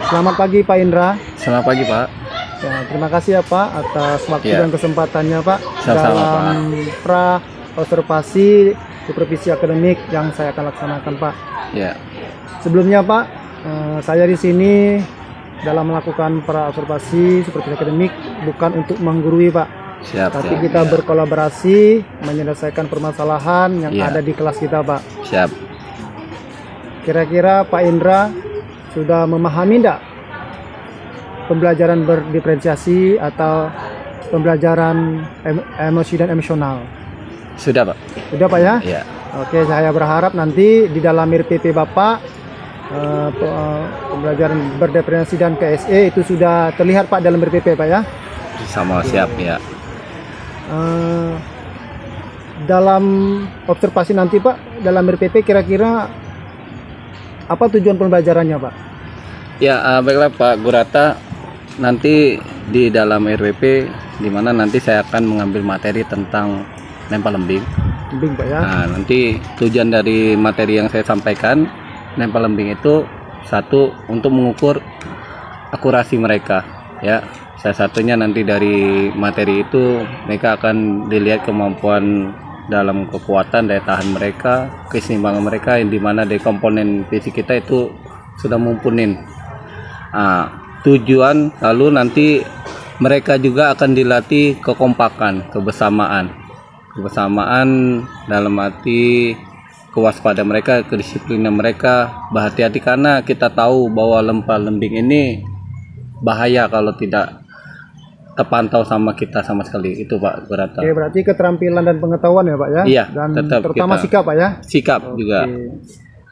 Selamat pagi Pak Indra. Selamat pagi Pak. Ya, terima kasih ya Pak atas waktu Ya. dan kesempatannya Pak Sama-sama, dalam pra observasi supervisi akademik yang saya akan laksanakan Pak. Ya, Sebelumnya Pak, saya di sini dalam melakukan pra observasi supervisi akademik bukan untuk menggurui Pak, siap. tapi siap, kita ya. berkolaborasi menyelesaikan permasalahan yang Ya. ada di kelas kita Pak. Siap. Kira-kira Pak Indra sudah memahami enggak pembelajaran berdiferensiasi atau pembelajaran emosi dan emosional? Sudah Pak. Sudah Pak ya? Ya. Oke, saya berharap nanti di dalam RPP Bapak pembelajaran berdiferensiasi dan KSE itu sudah terlihat Pak dalam RPP Pak ya? Sama siap ya. Dalam observasi nanti Pak dalam RPP kira-kira apa tujuan pembelajarannya Pak? Ya, baiklah Pak Gurata. Nanti di dalam RWP di mana nanti saya akan mengambil materi tentang nempel lembing. Lembing Pak ya? Nah, nanti tujuan dari materi yang saya sampaikan nempel lembing itu satu untuk mengukur akurasi mereka ya. Salah satunya nanti dari materi itu mereka akan dilihat kemampuan dalam kekuatan daya tahan mereka, keseimbangan mereka yang dimana dari komponen fisik kita itu sudah mumpunin. Nah, tujuan lalu nanti mereka juga akan dilatih kekompakan, kebersamaan dalam arti kewaspadaan mereka, kedisiplinan mereka, berhati-hati karena kita tahu bahwa lempar lembing ini bahaya kalau tidak terpantau sama kita sama sekali. Itu Pak Gurata. Oke, berarti keterampilan dan pengetahuan ya Pak ya? Iya, dan tetap terutama kita- sikap Pak ya? Sikap juga. Oke.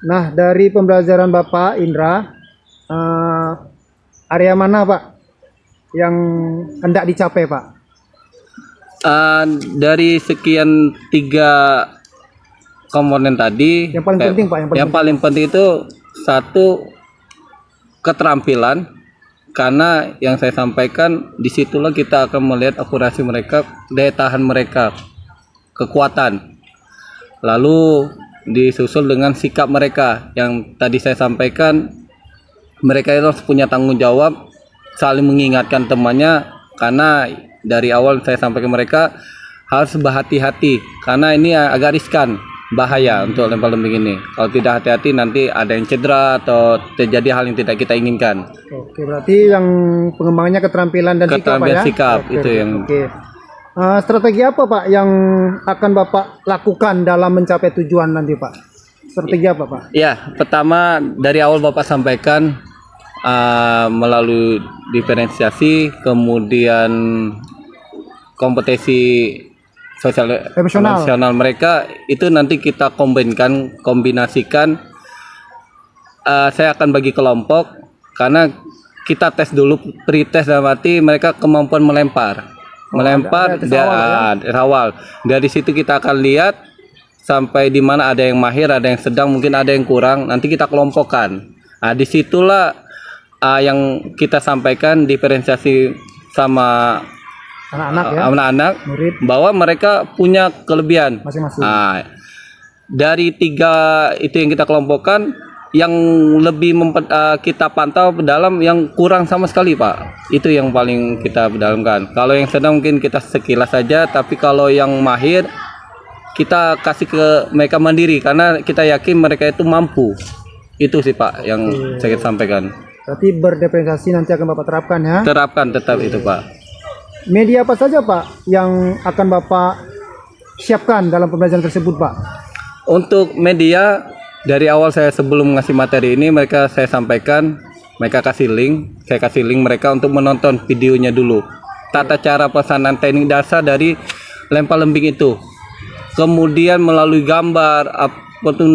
Nah, dari pembelajaran Bapak Indra, area mana Pak yang hendak dicapai Pak? Dari sekian 3 komponen tadi, Yang paling penting, Pak, yang paling penting itu satu keterampilan, karena yang saya sampaikan disitulah kita akan melihat akurasi mereka, daya tahan mereka, kekuatan, lalu disusul dengan sikap mereka yang tadi saya sampaikan. Mereka itu harus punya tanggung jawab, saling mengingatkan temannya, karena dari awal saya sampaikan mereka harus berhati-hati karena ini agak riskan, bahaya untuk lempar lembing ini. Kalau tidak hati-hati nanti ada yang cedera atau terjadi hal yang tidak kita inginkan. Oke, berarti yang pengembangannya keterampilan dan Keterampilan sikap Pak ya? sikap, Oke, itu yang- Oke. Strategi apa Pak yang akan Bapak lakukan dalam mencapai tujuan nanti Pak? Strategi apa Pak? Ya, pertama dari awal Bapak sampaikan melalui diferensiasi, kemudian kompetensi sosial emosional mereka itu nanti kita kombinasikan. Saya akan bagi kelompok karena kita tes dulu, pre-tes dalam arti mereka kemampuan melempar ada tes awal tes awal. Dari situ kita akan lihat sampai di mana ada yang mahir, ada yang sedang, mungkin ada yang kurang, nanti kita kelompokkan. Nah, disitulah yang kita sampaikan diferensiasi sama Anak-anak ya? anak-anak Murid bahwa mereka punya kelebihan. masing-masing. Nah, dari 3 itu yang kita kelompokkan, yang lebih kita pantau dalam yang kurang sama sekali Pak. Itu yang paling kita dalamkan. Kalau yang sedang mungkin kita sekilas saja, tapi kalau yang mahir kita kasih ke mereka mandiri karena kita yakin mereka itu mampu. Itu sih Pak yang saya sampaikan. Berarti berdiferensiasi nanti akan Bapak terapkan ya? Terapkan tetap itu Pak. Media apa saja Pak yang akan Bapak siapkan dalam pembelajaran tersebut Pak? Untuk media, dari awal saya sebelum ngasih materi ini saya sampaikan, mereka kasih link, saya kasih link mereka untuk menonton videonya dulu. Tata cara pelaksanaan teknik dasar dari lempar lembing itu. Kemudian melalui gambar,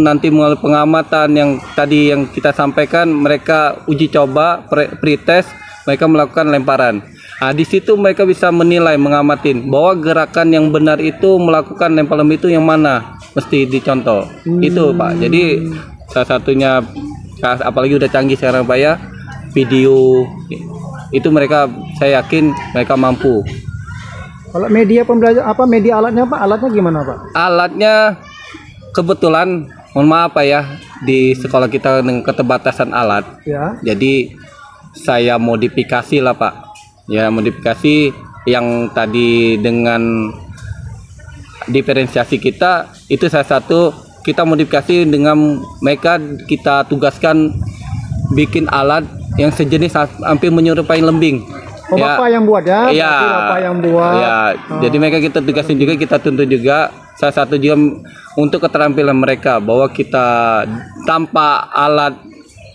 nanti melalui pengamatan yang tadi yang kita sampaikan, mereka uji coba, pre-test, mereka melakukan lemparan. Nah, di situ mereka bisa menilai, mengamatin bahwa gerakan yang benar itu melakukan lempar lembing itu yang mana, mesti dicontoh. Itu Pak. Jadi salah satunya, apalagi udah canggih sekarang Pak ya, video itu mereka, saya yakin mereka mampu. Kalau media pembelajaran apa media alatnya Pak? Alatnya gimana Pak? Alatnya kebetulan mohon maaf Pak ya, di sekolah kita dengan keterbatasan alat. Ya. Jadi saya modifikasi lah Pak. Ya, modifikasi yang tadi dengan diferensiasi kita itu salah satu kita modifikasi dengan mereka kita tugaskan bikin alat yang sejenis hampir menyerupai lembing. Oh, Bapak yang buat ya? Iya. Berarti Bapak yang buat. Ya, jadi mereka kita tugasin juga, kita tuntut juga. Salah satu juga untuk keterampilan mereka bahwa kita tanpa alat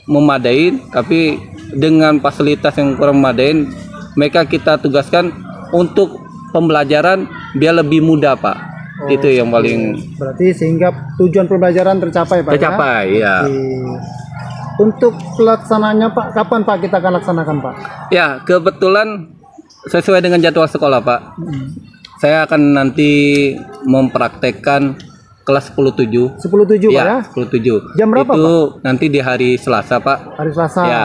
memadai, tapi dengan fasilitas yang kurang memadai, mereka kita tugaskan untuk pembelajaran biar lebih mudah Pak. Itu yang paling berarti sehingga tujuan pembelajaran tercapai Pak. tercapai ya. Oke. Untuk pelaksanaannya Pak, kapan Pak kita akan laksanakan Pak? Ya, kebetulan sesuai dengan jadwal sekolah Pak. Saya akan nanti mempraktekkan kelas 10-7. 10-7 Pak ya? Ya, 10-7. Jam berapa, itu nanti di hari Selasa Pak. Hari Selasa. Ya,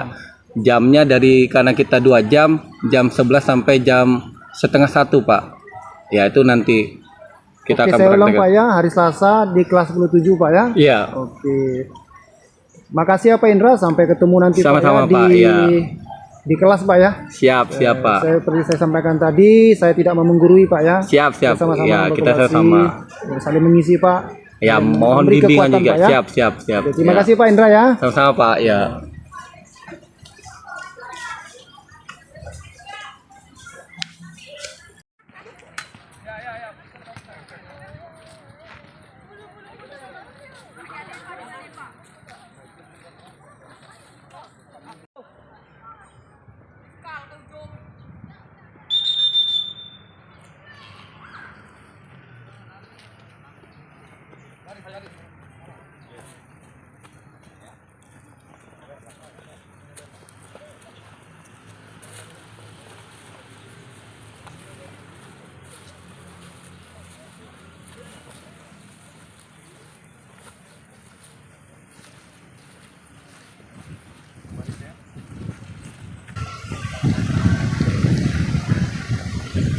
jamnya karena kita 2 jam, jam 11 sampai jam setengah 1 Pak. Ya, itu nanti kita Oke, akan saya ulang praktekkan. Pak ya, hari Selasa di kelas 10-7 Pak ya? Iya. Oke. Makasih ya Pak Indra, sampai ketemu nanti Sama-sama, Pak ya, Pak, iya. di kelas Pak ya. Siap Pak. Seperti saya sampaikan tadi, saya tidak mau menggurui Pak ya. Siap. Kita sama-sama Ya, kita berkolaborasi, sama. saling mengisi Pak. Ya, Dan mohon memberi bimbingan kekuatan, juga. Pak, ya. Siap. Oke, terima Ya. kasih Pak Indra ya. Sama-sama Pak, ya.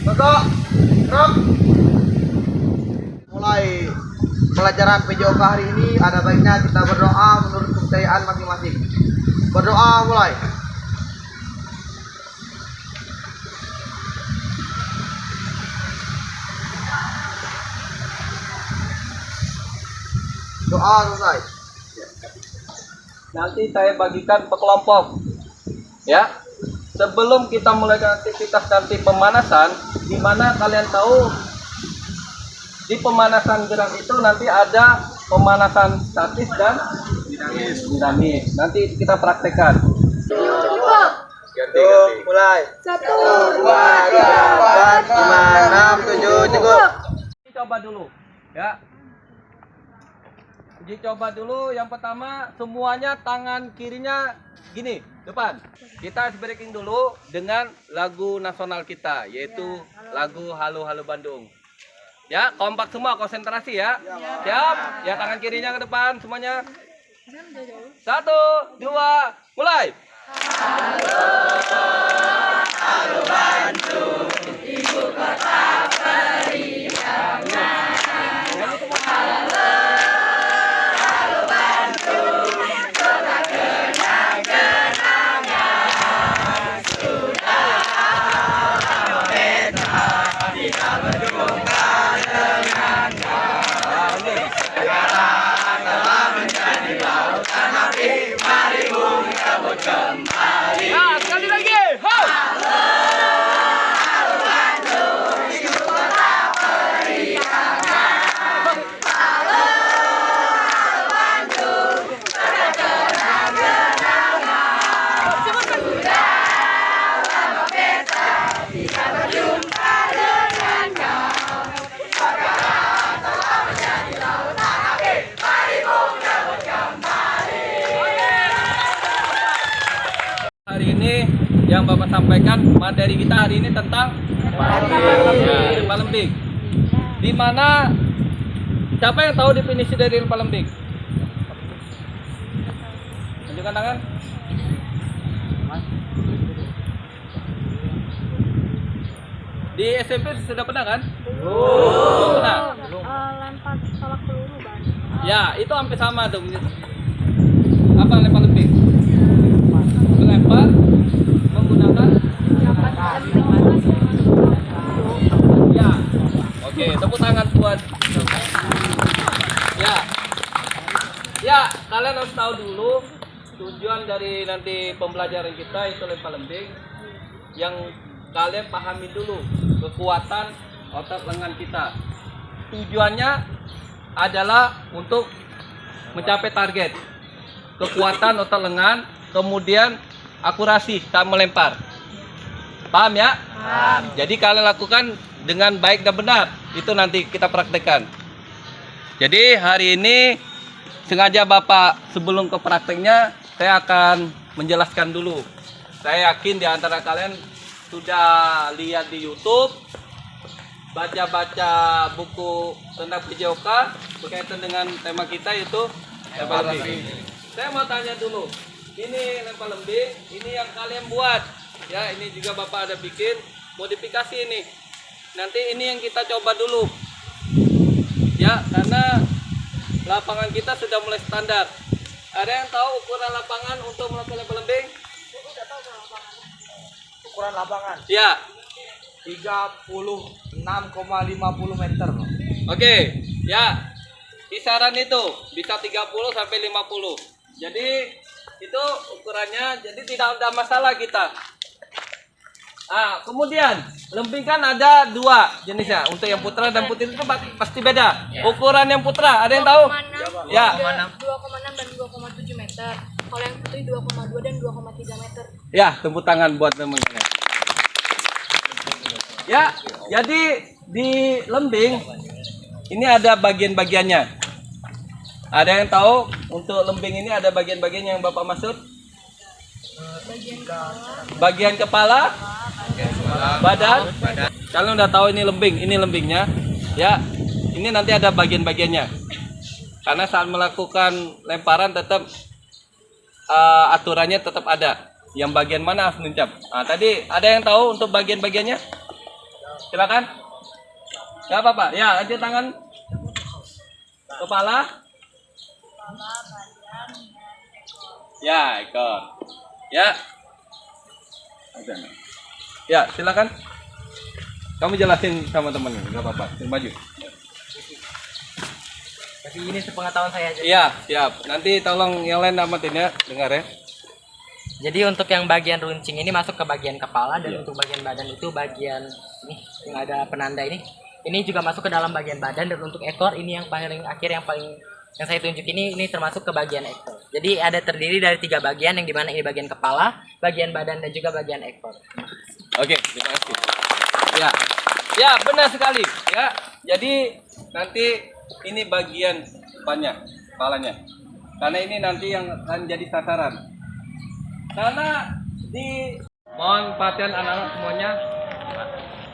Toto, Rob. Mulai pelajaran PJOK hari ini ada baiknya kita berdoa menurut kepercayaan masing-masing. Berdoa mulai. Doa selesai. Nanti saya bagikan per kelompok. Ya. Sebelum kita mulai aktivitas nanti pemanasan, di mana kalian tahu di pemanasan gerak itu nanti ada pemanasan statis dan dinamis. Nanti kita praktekkan. Ganti. Mulai. 1, 2, 3, 4, 5, 6, 7 cukup. Coba dulu, ya. Uji coba dulu. Yang pertama semuanya tangan kirinya gini depan. Kita breaking dulu dengan lagu nasional kita, yaitu lagu Halo Halo Bandung. Ya, kompak semua, konsentrasi ya. Siap? Ya, tangan kirinya ke depan semuanya. 1, 2, mulai. Ya, sekali lagi. Ho! Hari ini yang Bapak sampaikan materi kita hari ini tentang Paralempik. Di mana siapa yang tahu definisi dari Paralempik? Tunjukkan tangan. Di SMP sudah pernah kan? Belum pernah. Lempar tolak peluru Bang. Ya, itu hampir sama tuh. Apa lempar lembing? Melempar menggunakan ya. Oke, tepuk tangan buat. Ya. Ya, kalian harus tahu dulu tujuan dari nanti pembelajaran kita itu lempar lembing. Yang kalian pahami dulu kekuatan otot lengan kita. Tujuannya adalah untuk mencapai target. Kekuatan otot lengan, kemudian akurasi saat melempar. Paham ya? Paham. Jadi kalian lakukan dengan baik dan benar. Itu nanti kita praktekkan. Jadi hari ini sengaja Bapak sebelum ke prakteknya saya akan menjelaskan dulu. Saya yakin di antara kalian sudah lihat di YouTube, baca-baca buku tentang PJOK berkaitan dengan tema kita yaitu lempar lembing. Saya mau tanya dulu, ini lempar lembing, ini yang kalian buat, ya ini juga Bapak ada bikin modifikasi ini. Nanti ini yang kita coba dulu, ya karena lapangan kita sudah mulai standar. Ada yang tahu ukuran lapangan untuk melakukan lempar lembing? Ukuran lapangan Ya. 36,50 meter. Oke, ya kisaran itu bisa 30 sampai 50. Jadi itu ukurannya, jadi tidak ada masalah kita. Kemudian lembing kan ada dua jenisnya, untuk yang putra dan putri itu pasti beda. Ukuran yang putra ada yang tahu? 2,6, Ya. 2,6 dan 2,7 meter. Kalau yang putri 2,2 dan 2,3 meter. Ya, tepuk tangan buat teman-teman. Ya, jadi di lembing ini ada bagian-bagiannya. Ada yang tahu untuk lembing ini ada bagian-bagian yang Bapak maksud? Bagian kepala, badan. Kalian udah tahu ini lembing, ini lembingnya. Ya, ini nanti ada bagian-bagiannya. Karena saat melakukan lemparan tetap aturannya tetap ada. Yang bagian mana harus nuncap. Tadi ada yang tahu untuk bagian-bagiannya? Silakan. Gak apa-apa. Ya, lanjut tangan. Kepala. Ya, ekor. Ya. Ya, silakan. Kamu jelasin sama temen, nggak apa-apa. Maju. Tapi ini sepengetahuan saya aja. Iya, siap. Nanti tolong yang lain amatin ya, dengar ya. Jadi untuk yang bagian runcing ini masuk ke bagian kepala dan untuk bagian badan itu bagian ini yang ada penanda ini. Ini juga masuk ke dalam bagian badan dan untuk ekor ini yang paling akhir yang saya tunjuk ini termasuk ke bagian ekor. Jadi ada terdiri dari 3 bagian yang dimana ini bagian kepala, bagian badan dan juga bagian ekor. Oke, terima kasih. Ya. Ya, benar sekali, ya. Jadi nanti ini bagian depannya, kepalanya. Karena ini nanti yang akan jadi sasaran. Karena mohon perhatian anak-anak semuanya.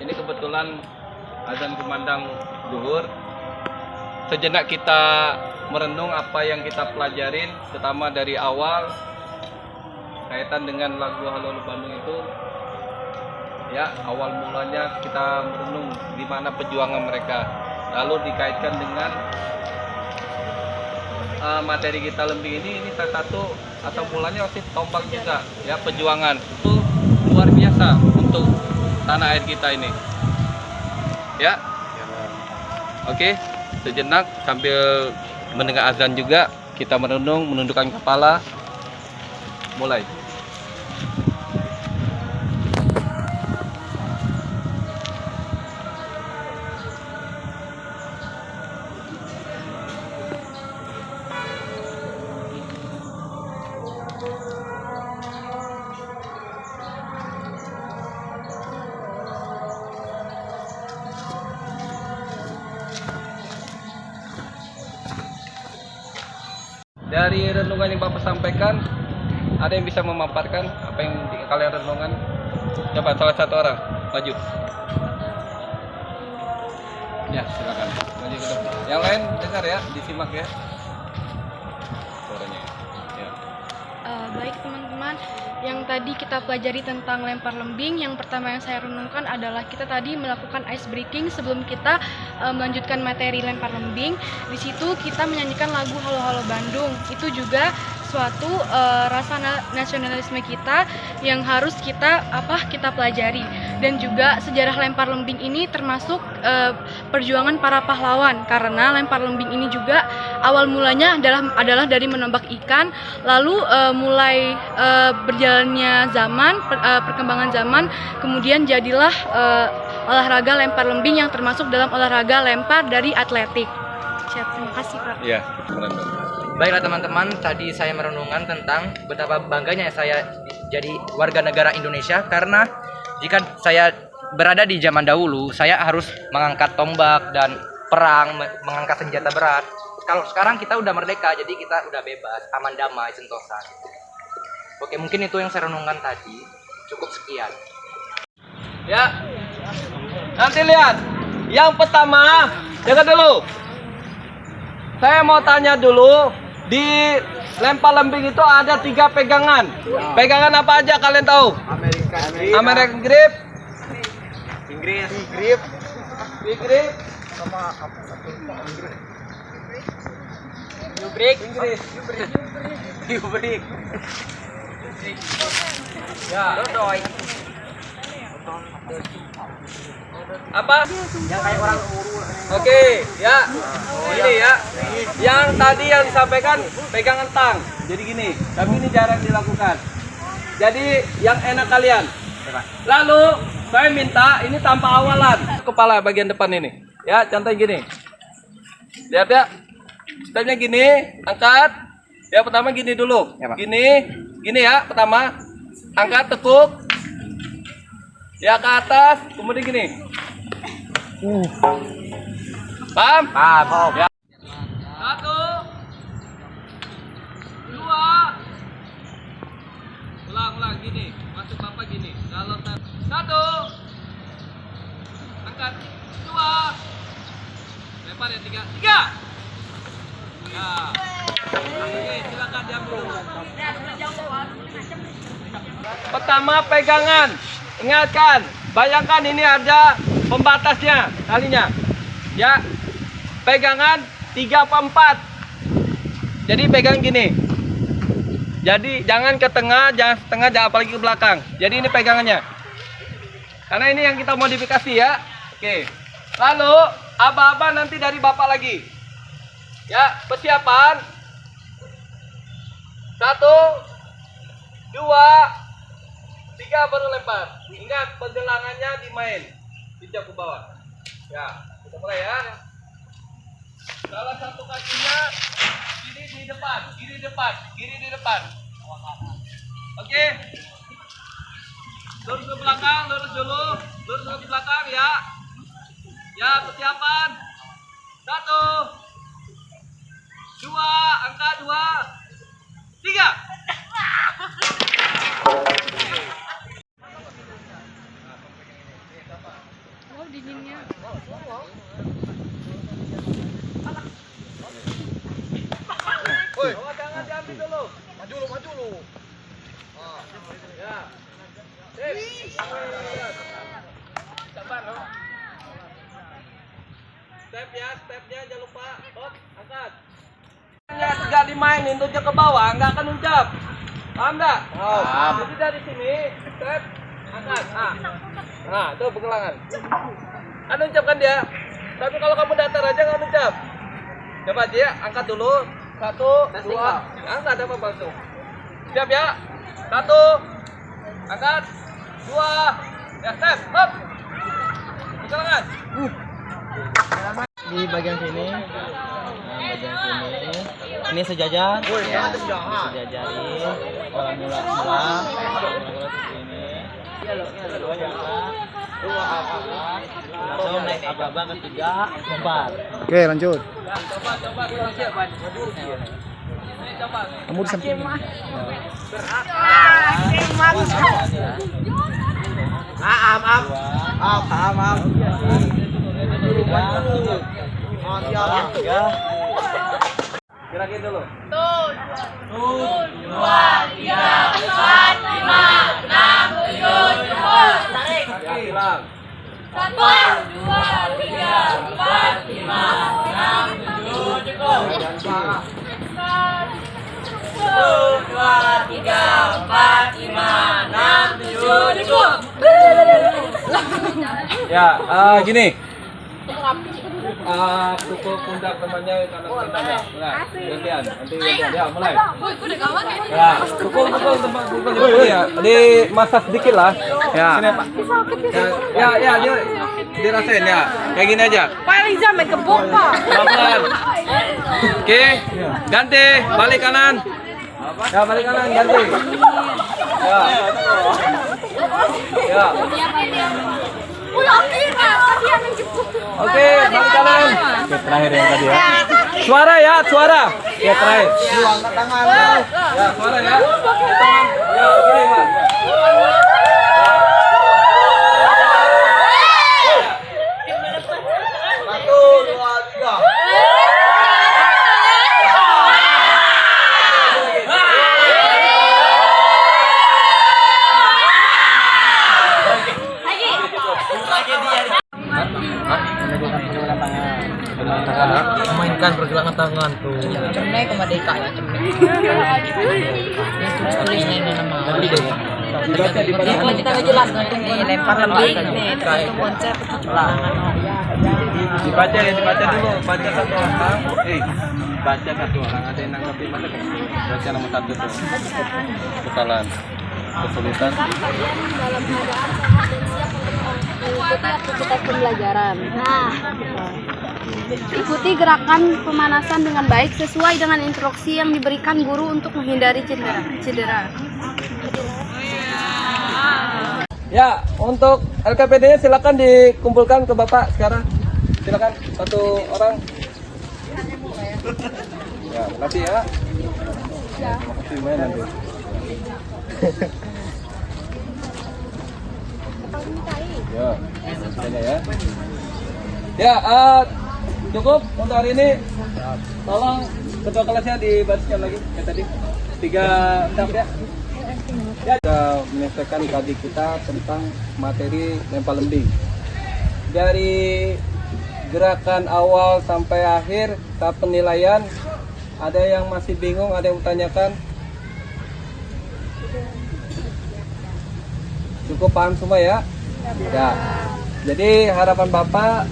Ini kebetulan azan kumandang zuhur. Sejenak kita merenung apa yang kita pelajarin, terutama dari awal kaitan dengan lagu Halo Halo Bandung itu. Ya, awal mulanya kita merenung di mana perjuangan mereka. Lalu dikaitkan dengan materi kita lembing ini salah satu atau mulanya masih tombak juga ya, perjuangan itu luar biasa untuk tanah air kita ini ya. Oke, sejenak sambil mendengar azan juga kita merenung, menundukkan kepala, mulai. Dari renungan yang Bapak sampaikan, ada yang bisa memaparkan apa yang kalian renungan? Coba salah satu orang maju. Ya, silakan. Maju ke depan. Yang lain dengar ya, disimak ya. Suaranya. Ya. Baik teman-teman, yang tadi kita pelajari tentang lempar lembing, yang pertama yang saya renungkan adalah kita tadi melakukan ice breaking sebelum kita melanjutkan materi lempar lembing. Di situ kita menyanyikan lagu Halo Halo Bandung. Itu juga suatu rasa nasionalisme kita yang harus kita pelajari. Dan juga sejarah lempar lembing ini termasuk perjuangan para pahlawan, karena lempar lembing ini juga awal mulanya adalah dari menembak ikan, lalu mulai berjalannya zaman, perkembangan zaman, kemudian jadilah olahraga lempar lembing yang termasuk dalam olahraga lempar dari atletik. Terima kasih, Pak. Iya. Baiklah teman-teman, tadi saya merenungkan tentang betapa bangganya saya jadi warga negara Indonesia, karena jika saya berada di zaman dahulu, saya harus mengangkat tombak dan perang, mengangkat senjata berat. Kalau sekarang kita udah merdeka, jadi kita udah bebas, aman damai, sentosa. Oke, mungkin itu yang saya renungkan tadi. Cukup sekian. Ya. Nanti lihat. Yang pertama, jaga dulu. Saya mau tanya dulu, di lempar lembing itu ada 3 pegangan. Pegangan apa aja kalian tahu? American grip, Inggris. grip, New break. Inggris. New break. Ya. Dodoy. Apa? Yang kayak orang Oke, ya. Ini ya. Yang tadi yang disampaikan pegangan tang. Jadi gini, tapi ini jarang dilakukan. Jadi yang enak kalian. Lalu saya minta ini tanpa awalan. Kepala bagian depan ini. Ya, contoh gini. Lihat ya. Stepnya gini, angkat. Ya, pertama gini dulu. Gini ya, pertama. Angkat, tekuk. Ya, ke atas, kemudian gini. Paham? Paham. Ya. 1, 2. Ulang gini. Masuk bapak gini. Kalau 1. Angkat. 2. Lempar ya 3. Ya. Oke, silakan diam dulu. Pertama pegangan. Ingatkan, bayangkan ini ada pembatasnya talinya. Ya. Pegangan 3 apa 4. Jadi pegang gini. Jadi jangan ke tengah, jangan setengah, jangan apalagi ke belakang. Jadi ini pegangannya. Karena ini yang kita modifikasi ya. Oke. Lalu aba-aba nanti dari bapak lagi. Ya, persiapan. 1, 2, 3 baru lempar. Ingat pergelangannya dimain. Pinjam ke bawah. Ya, kita mulai ya. Salah satu kakinya kiri di depan, kiri di depan. Oke. Lurus ke belakang, lurus dulu, lurus ke belakang ya. Ya, persiapan. 1, 2, angka 2, 3. Wow, dinginnya. Woi, jangan diambil dulu. Maju lu. Ya. Sabar loh. Stepnya jangan lupa. Hop, angkat. Nggak dimainin, tunjuk ke bawah, nggak akan uncap. Paham nggak? Paham. Jadi dari sini, step, angkat. Nah, itu pergelangan. Kan uncap kan dia. Tapi kalau kamu datar aja nggak uncap. Coba aja ya, angkat dulu. 1, 2. Angkat apa langsung. Siap ya? 1. Angkat. 2. Ya, step. Hop. Pergelangan. Di bagian sini. Ini sejajar. Sejajarin. Mula-mula langsung naik aba-aba ketiga, lempar. Oke, lanjut. Coba siap. Coba. Kamu di samping. Gerakin dulu. Ya, hilang. Ya, gini. Pukul pundak temannya kanan kirinya. Mulai. Gantian. Nanti gantian. Ya, mulai. Ya, pukul ya. Di masak sedikit lah. Ya. Sini, Pak. Ya, dia dirasain ya. Kayak gini aja. Pak Riza main kebun, Pak. Pelan-pelan. Oke, ganti, balik kanan. Ya, balik kanan, ganti. Ya. Ya. Oke, balik kanan. Oke, terakhir yang tadi ya. Suara ya, suara. Ya, terakhir. Angkat tangan. Ya, suara ya. Ya, oke, Pak. Satu, dua, tiga. Memainkan pergelangan tangan tuh. Cemne kemerdekaan ya cemne. Tulisnya ini nama. Kalau kita jelas ini lempar lembing nih itu konsep Dibaca ya, dibaca dulu. Baca satu orang. Baca satu orang. Ada yang nanggapin mana? Baca nomor satu tuh. Kesalahan. Kesulitan. Mengikuti aktivitas pembelajaran. Nah, ikuti gerakan pemanasan dengan baik sesuai dengan instruksi yang diberikan guru untuk menghindari cedera. Ya, untuk LKPD-nya silakan dikumpulkan ke Bapak sekarang. Silakan satu orang. Ya, makasih ya. Makasih main nanti. Ya, sudah ya. Ya, cukup untuk hari ini. Tolong ketua kelasnya dibacakan lagi kayak tadi. 3 tab ya. Ya, kita menyelesaikan tadi kita tentang materi lempar lembing. Dari gerakan awal sampai akhir tahap penilaian, ada yang masih bingung, ada yang bertanyakan? Cukup paham semua ya? Ya. Jadi harapan Bapak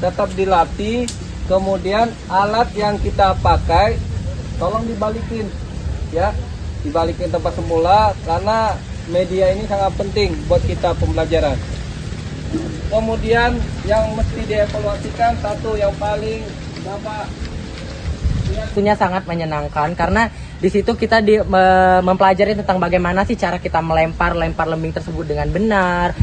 tetap dilatih, kemudian alat yang kita pakai tolong dibalikin ya. Dibalikin tempat semula karena media ini sangat penting buat kita pembelajaran. Kemudian yang mesti dievaluasikan satu yang paling Bapak Tentunya sangat menyenangkan karena di situ kita mempelajari tentang bagaimana sih cara kita lempar lembing tersebut dengan benar,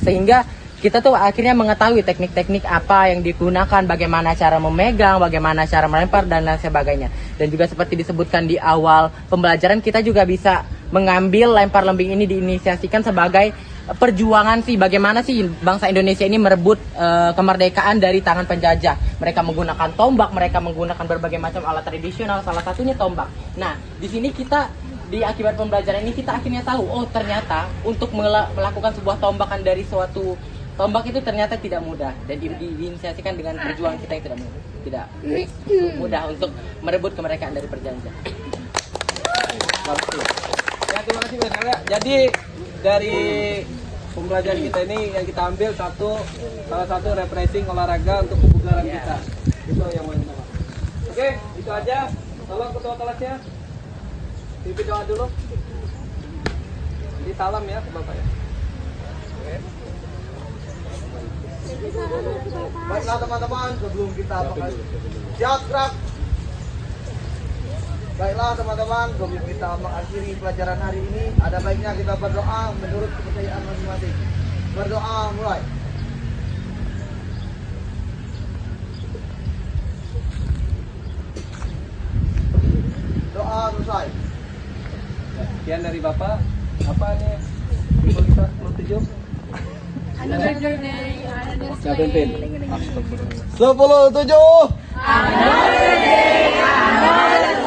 sehingga kita tuh akhirnya mengetahui teknik-teknik apa yang digunakan, bagaimana cara memegang, bagaimana cara melempar dan lain sebagainya. Dan juga seperti disebutkan di awal pembelajaran, kita juga bisa mengambil lempar lembing ini diinisiasikan sebagai perjuangan sih, bagaimana sih bangsa Indonesia ini merebut kemerdekaan dari tangan penjajah. Mereka menggunakan tombak, mereka menggunakan berbagai macam alat tradisional, salah satunya tombak. Nah, di sini kita di akibat pembelajaran ini kita akhirnya tahu, oh ternyata untuk melakukan sebuah tombakan dari suatu tombak itu ternyata tidak mudah dan diinisiasikan dengan perjuangan kita yang tidak mudah untuk merebut kemerdekaan dari penjajah. Ya, terima kasih banyak. Jadi dari pembelajaran kita ini yang kita ambil salah satu refreshing olahraga untuk kebugaran kita. Itu yang mau kita. Oke, itu aja. Tolong ketua kelasnya pimpin doa dulu. Jadi salam ya ke Bapak ya. Oke. Baiklah teman-teman, sebelum kita siap gerak. Baiklah teman-teman, sebelum kita mengakhiri pelajaran hari ini, ada baiknya kita berdoa menurut kepercayaan masing-masing. Berdoa mulai. Doa selesai. Sekian dari Bapak. Apa nih? Ibu kita menuju? Ya, pimpin. 10-7.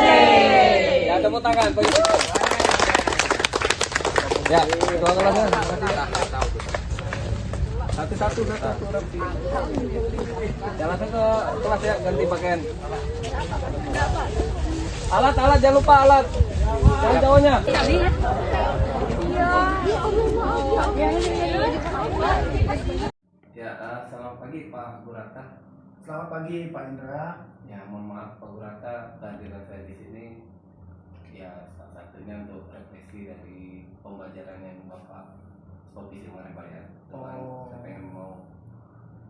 Ya, tepuk tangan. Ya, ketua kelasnya. Satu-satu. Ya, langsung ke kelas ya, ganti pakaian. Alat, jangan lupa alat. Jangan cowoknya. Ya, selamat pagi Pak Burata. Selamat pagi Pak Indra. Ya, mohon maaf Pak Burata, kehadiran saya di sini ya salah satunya untuk refleksi dari pembelajaran yang Bapak supervisi kemarin Pak ya. Saya pengen mau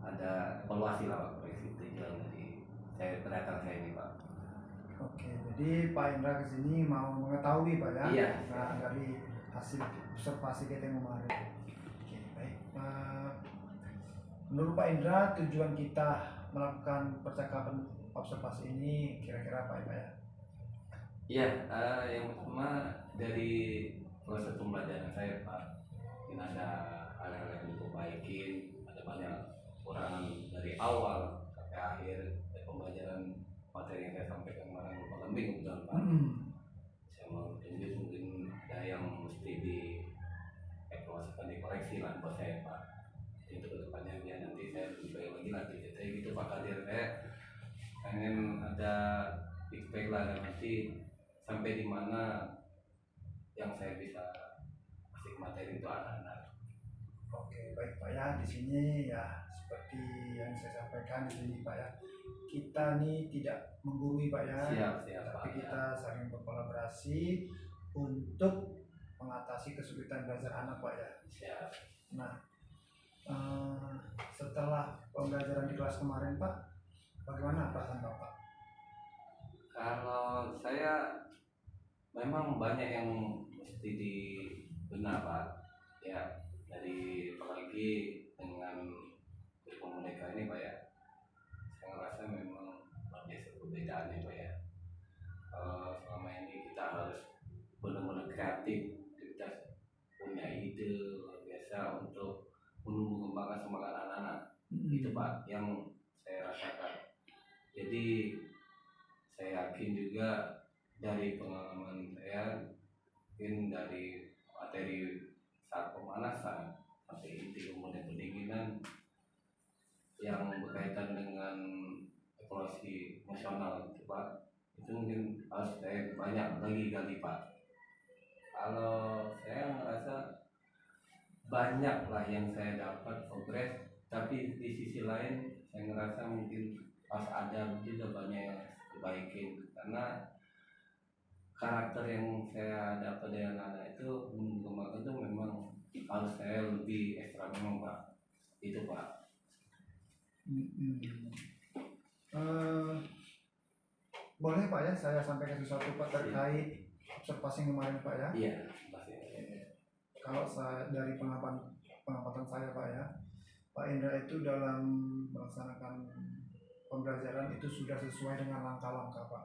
ada evaluasi lah Pak, koreksi tujuan dari saya datang saya ini Pak. Oke, jadi Pak Indra kesini mau mengetahui Pak ya, Iya. nah, dari hasil observasi kita yang kemarin. Oke, baik. Menurut Pak Indra, tujuan kita melakukan percakapan observasi ini kira-kira apa ya Pak ya? Iya, yang pertama dari proses pembelajaran saya Pak, ini ada hal-hal yang diperbaikin, ada banyak kekurangan dari awal sampai akhir dari pembelajaran materi yang saya sampaikan kemarin Bapak Lembing kebetulan Pak. Saya mau tunjuk mungkin ada yang mesti dievaluasikan, dikoreksi lah buat saya Pak. Itu kedepannya biar nanti saya lebih baik lagi nanti. Jadi gitu Pak Kadir, saya pengen ada feedback lah dan nanti sampai di mana yang saya bisa kasih materi itu anak-anak. Oke, baik Pak ya. Di sini ya seperti yang saya sampaikan di sini Pak ya, kita nih tidak menggurui Pak ya, Siap tapi Pak. kita saling berkolaborasi untuk mengatasi kesulitan belajar anak Pak ya. Siap. Nah, setelah pembelajaran di kelas kemarin Pak, bagaimana perasaan Bapak? Kalau saya memang banyak yang mesti dibenar Pak ya, dari apalagi dengan berkomunikasi ini Pak ya, saya ngerasa memang ada perbedaannya Pak ya. Selama ini kita harus benar-benar kreatif, kita punya ide luar biasa untuk mengembangkan semangat anak-anak. Itu Pak yang saya rasakan. Jadi saya yakin juga dari pengalaman saya, mungkin dari materi saat pemanasan sampai inti kemudian pendinginan yang berkaitan dengan evaluasi emosional itu Pak, itu mungkin harus saya banyak lagi kali Pak. Kalau saya merasa banyak lah yang saya dapat progres, tapi di sisi lain saya ngerasa mungkin harus ada juga banyak yang dibaikin, karena karakter yang saya dapat dari anak-anak itu mengembangkan itu memang harus saya lebih ekstra memang Pak. Itu Pak. Boleh Pak ya, saya sampaikan sesuatu Pak terkait observasi kemarin Pak ya. Iya. Kalau saya dari pengamatan saya Pak ya, Pak Indra itu dalam melaksanakan pembelajaran itu sudah sesuai dengan langkah-langkah Pak.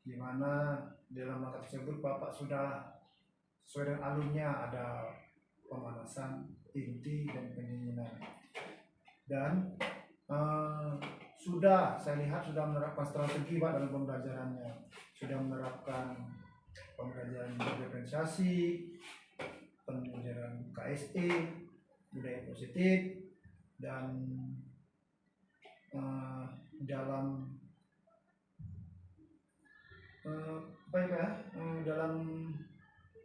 Di mana dalam langkah tersebut Bapak sudah sesuai dengan alurnya, ada pemanasan, inti, dan pendinginan. Dan saya lihat sudah menerapkan strategi Pak dalam pembelajarannya, sudah menerapkan pembelajaran berdiferensiasi, pembelajaran KSE, budaya positif, dan dalam dalam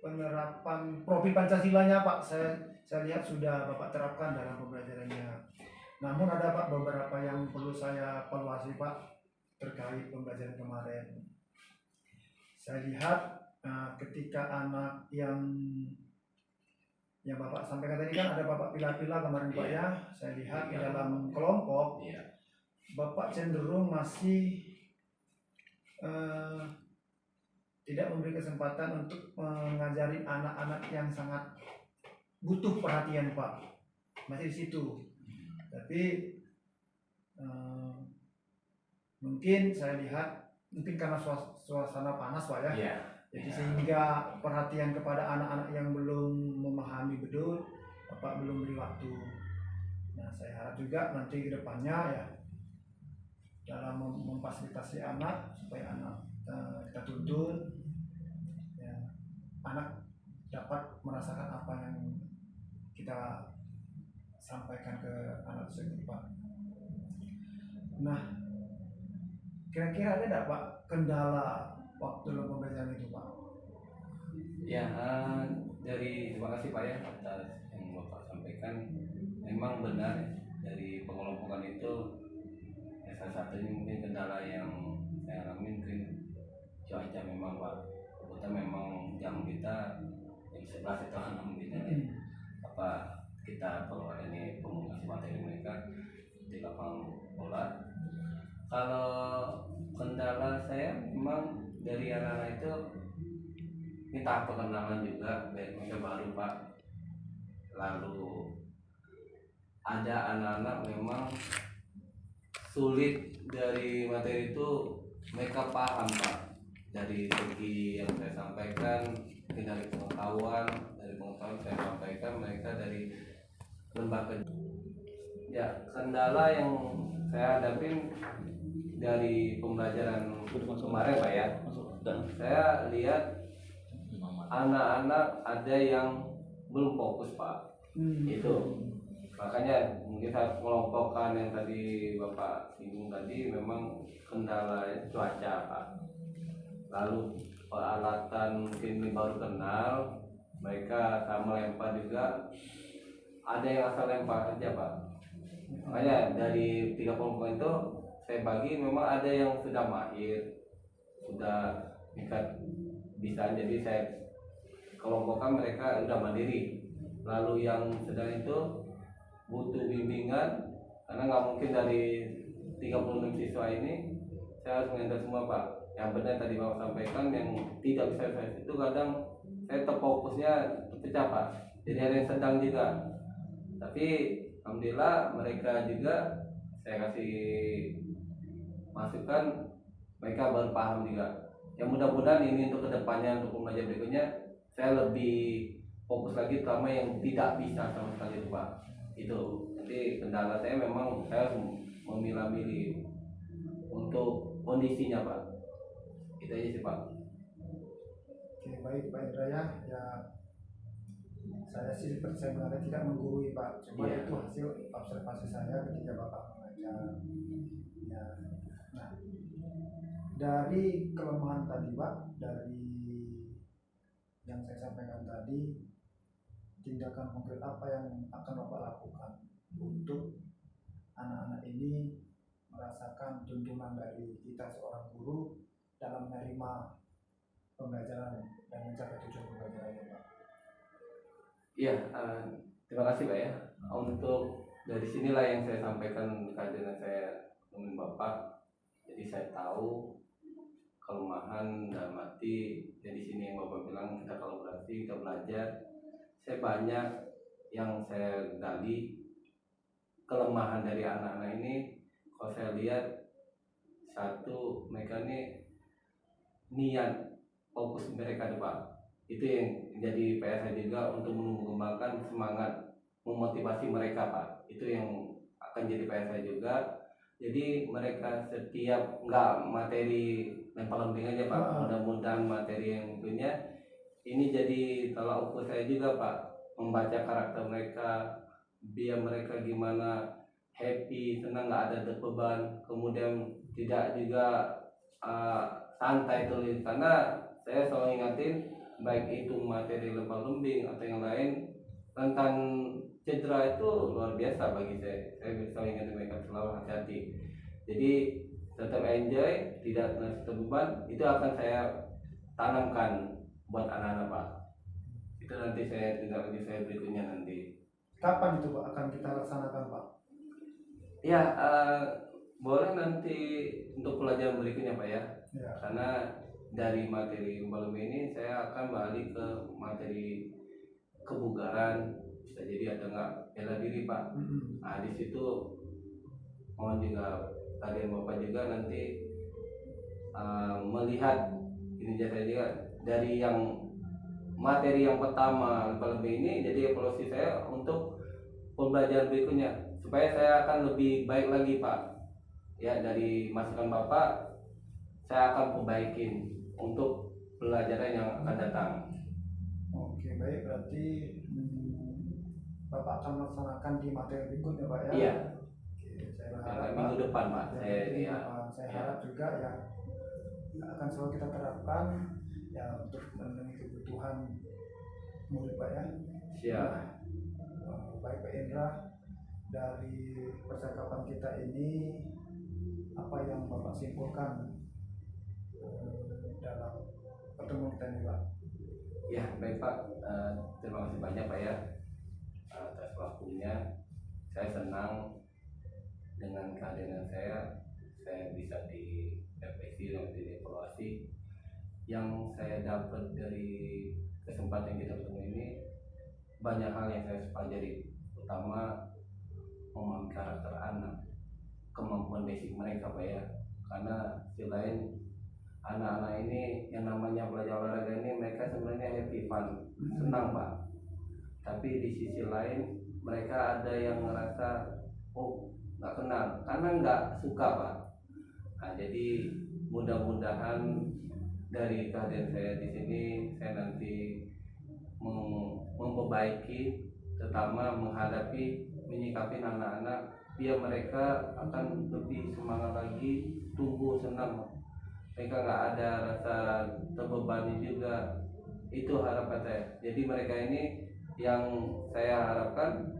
penerapan profil Pancasilanya Pak, saya lihat sudah Bapak terapkan dalam pembelajarannya. Namun ada Pak beberapa yang perlu saya evaluasi Pak terkait pembelajaran kemarin. Saya lihat ketika anak yang Bapak sampaikan tadi kan ada Bapak pilah-pilah kemarin Pak ya, saya lihat di dalam kelompok Bapak cenderung masih tidak memberi kesempatan untuk mengajari anak-anak yang sangat butuh perhatian Pak, masih di situ. Tapi mungkin saya lihat mungkin karena suasana panas Pak ya, jadi sehingga perhatian kepada anak-anak yang belum memahami betul Bapak belum beri waktu. Nah, saya harap juga nanti ke depannya ya dalam memfasilitasi anak supaya anak kita tuntun ya, anak dapat merasakan apa yang kita sampaikan ke anak tersebut Pak. Nah, kira-kira ada nggak Pak kendala waktu dalam pembelajaran itu Pak? Ya, terima kasih Pak ya atas yang Bapak sampaikan. Memang benar ya, dari pengelompokan itu ya, salah satunya mungkin kendala yang saya alami mungkin cuaca memang Pak. Kebetulan memang jam kita jam 11 itu mungkin ya. Apa kita perlu ini pengumpulan materi mereka di lapangan bola. Kalau kendala saya memang dari anak-anak itu kita perkenalan juga, mereka baru Pak. Lalu ada anak-anak memang sulit dari materi itu mereka paham Pak. Dari segi yang saya sampaikan, dari pengetahuan saya sampaikan mereka dari lembaga. Ya, kendala yang saya hadapin dari pembelajaran kemarin Pak ya, saya lihat anak-anak ada yang belum fokus Pak. Itu makanya mungkin saya kelompokkan yang tadi Bapak singgung tadi, memang kendala cuaca Pak. Lalu peralatan mungkin baru kenal, mereka sama lempar juga, ada yang asal lempar aja Pak. Makanya dari 3 kelompok itu saya bagi, memang ada yang sudah mahir, sudah tingkat bisa, jadi saya kelompokkan mereka sudah mandiri. Lalu yang sedang itu butuh bimbingan, karena nggak mungkin dari 36 siswa ini saya harus mengendal semua Pak. Yang benar tadi Bapak sampaikan, yang tidak bisa saya itu kadang saya terfokusnya terpecah Pak. Jadi ada yang sedang juga, tapi alhamdulillah mereka juga saya kasih masukan, mereka baru paham juga. Yang mudah-mudahan ini untuk kedepannya, untuk pembelajaran berikutnya saya lebih fokus lagi, terutama yang tidak bisa sama sekali itu Pak. Itu jadi kendala saya, memang saya memilah-milih untuk kondisinya Pak. Itu aja sih Pak. Oke, baik Pak Indra ya, saya sih seperti saya mengatakan tidak menggurui Pak, cuma Iya. itu hasil observasi saya ketika Bapak mengajar ya. Nah, dari kelemahan tadi Pak, dari yang saya sampaikan tadi, tindakan konkret apa yang akan Bapak lakukan untuk anak-anak ini merasakan tuntunan dari kita seorang guru dalam menerima pembelajaran dan mencapai tujuan pembelajarannya Pak? Iya, terima kasih Pak ya. Untuk dari sinilah yang saya sampaikan kehadiran saya dengan Bapak. Jadi saya tahu kelemahan dalam arti, jadi sini yang Bapak bilang kita kolaborasi, kita belajar. Saya banyak yang saya gali kelemahan dari anak-anak ini. Kalau saya lihat, satu, mereka ini niat fokus mereka nih Pak. Itu yang jadi PR saya juga, untuk mengembangkan semangat, memotivasi mereka Pak. Itu yang akan jadi PR saya juga. Jadi mereka setiap nggak materi lempar lembing aja Pak, mudah-mudahan materi yang punya ini jadi tolak ukur saya juga Pak, membaca karakter mereka, biar mereka gimana happy, senang, nggak ada beban, kemudian tidak juga santai tulis. Karena saya selalu ingatin, baik itu materi lempar lembing atau yang lain, rentan cedera itu luar biasa bagi saya bisa ingat mereka, selalu hati-hati. Jadi tetap enjoy, tidak terbeban, itu akan saya tanamkan buat anak-anak Pak. Itu nanti saya tinggal lagi saya berikutnya nanti. Kapan itu Pak akan kita laksanakan Pak? Ya, boleh nanti untuk pelajaran berikutnya Pak ya. Ya. Karena dari materi umum ini saya akan balik ke materi kebugaran, bisa jadi ada nggak bela diri Pak. Nah di situ mohon juga kalian Bapak juga nanti melihat ini saya juga dari yang materi yang pertama lebih ini, jadi evaluasi saya untuk pembelajaran berikutnya supaya saya akan lebih baik lagi Pak. Ya, dari masukan Bapak saya akan perbaikin untuk pelajaran yang akan datang. Oke, baik, berarti Bapak akan melaksanakan di materi berikutnya Pak ya? Iya. Oke, saya Yang berharap minggu Pak, depan Pak. saya harap juga ya akan selalu kita terapkan ya untuk memenuhi kebutuhan murid Pak ya. Siap. Baik Pak Indra, dari percakapan kita ini apa yang Bapak simpulkan dalam pertemuan kita ini Pak? Ya baik Pak. Terima kasih banyak Pak ya atas waktunya. Saya senang dengan kehadiran saya bisa direfleksi dan dievaluasi. Yang saya dapat dari kesempatan kita bertemu ini banyak hal yang saya pelajari, terutama memahami karakter anak, kemampuan basic mereka Pak ya. Karena selain anak-anak ini yang namanya belajar olahraga ini, mereka sebenarnya happy fun, senang Pak. Tapi di sisi lain mereka ada yang ngerasa oh nggak kenal karena nggak suka Pak. Nah, jadi mudah-mudahan dari kehadiran saya di sini saya nanti memperbaiki, terutama menghadapi menyikapi anak-anak biar mereka akan lebih semangat lagi, tumbuh senang. Mereka nggak ada rasa terbebani juga. Itu harapan saya. Jadi mereka ini yang saya harapkan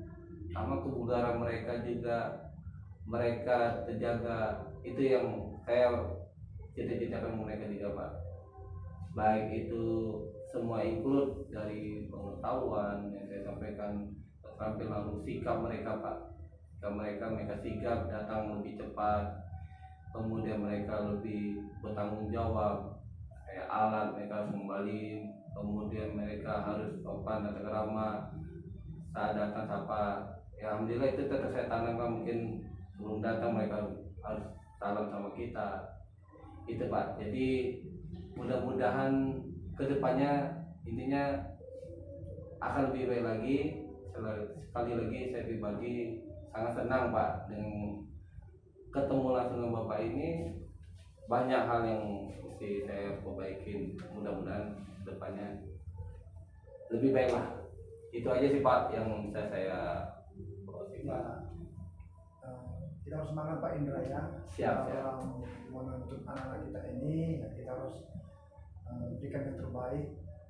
sama kebugaran mereka juga mereka terjaga. Itu yang saya cita-citakan mereka juga Pak. Baik itu semua include dari pengetahuan yang saya sampaikan, terampil lalu sikap mereka Pak. Mereka sigap datang lebih cepat, kemudian mereka lebih bertanggung jawab, kayak alat mereka harus kembali, kemudian mereka harus sopan dan ramah saat datang sapa. Ya alhamdulillah itu tetap saya tanamkan, mungkin sebelum datang mereka harus salam sama kita itu Pak. Jadi mudah-mudahan kedepannya intinya akan lebih baik lagi. Sekali lagi saya pribadi sangat senang Pak dengan ketemu langsung dengan Bapak ini. Banyak hal yang mesti saya perbaikin, mudah-mudahan depannya lebih baik lah. Itu aja sih Pak yang bisa saya Ya, kita harus semangat Pak Indra ya. Siap. Dalam menuntut anak-anak kita ini ya, kita harus berikan yang terbaik.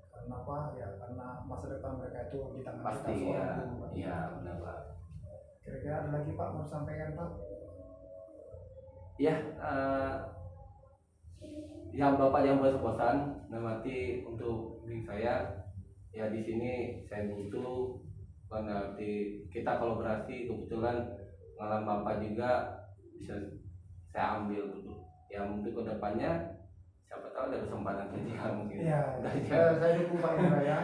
Karena apa ya, karena masa depan mereka itu di tangan Pasti kita ya. seorang guru, Pak. Iya benar Pak. Kira-kira ada lagi Pak mau sampaikan Pak? Ya, yang Bapak yang berpesan nanti untuk diri saya ya di sini saya butuh, karena nanti kita kolaborasi kebetulan pengalaman Bapak juga bisa saya ambil dulu. Ya untuk kedepannya siapa tahu ada kesempatan kerja mungkin. Iya, saya dukung Pak Indra ya.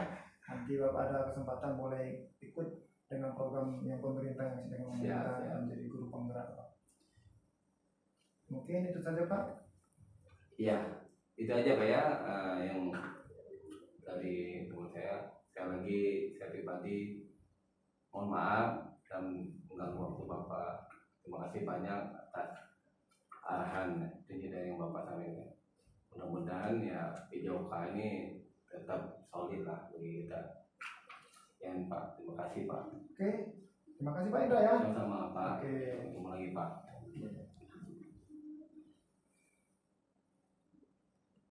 Nanti Bapak ada kesempatan boleh ikut dengan program yang pemerintah yang sedang memerintah menjadi guru penggerak Pak. Mungkin itu saja Pak. Iya, itu aja Pak ya yang dari teman saya. Sekali lagi saya pribadi mohon maaf dan mengganggu waktu Bapak. Terima kasih banyak atas arahan dari yang Bapak sampaikan. Mudah-mudahan ya PJOK ini tetap solid lah bagi kita. Ya Pak, terima kasih Pak. Oke, terima kasih Pak Indra ya. Sama-sama Pak. Oke. Ketemu lagi Pak.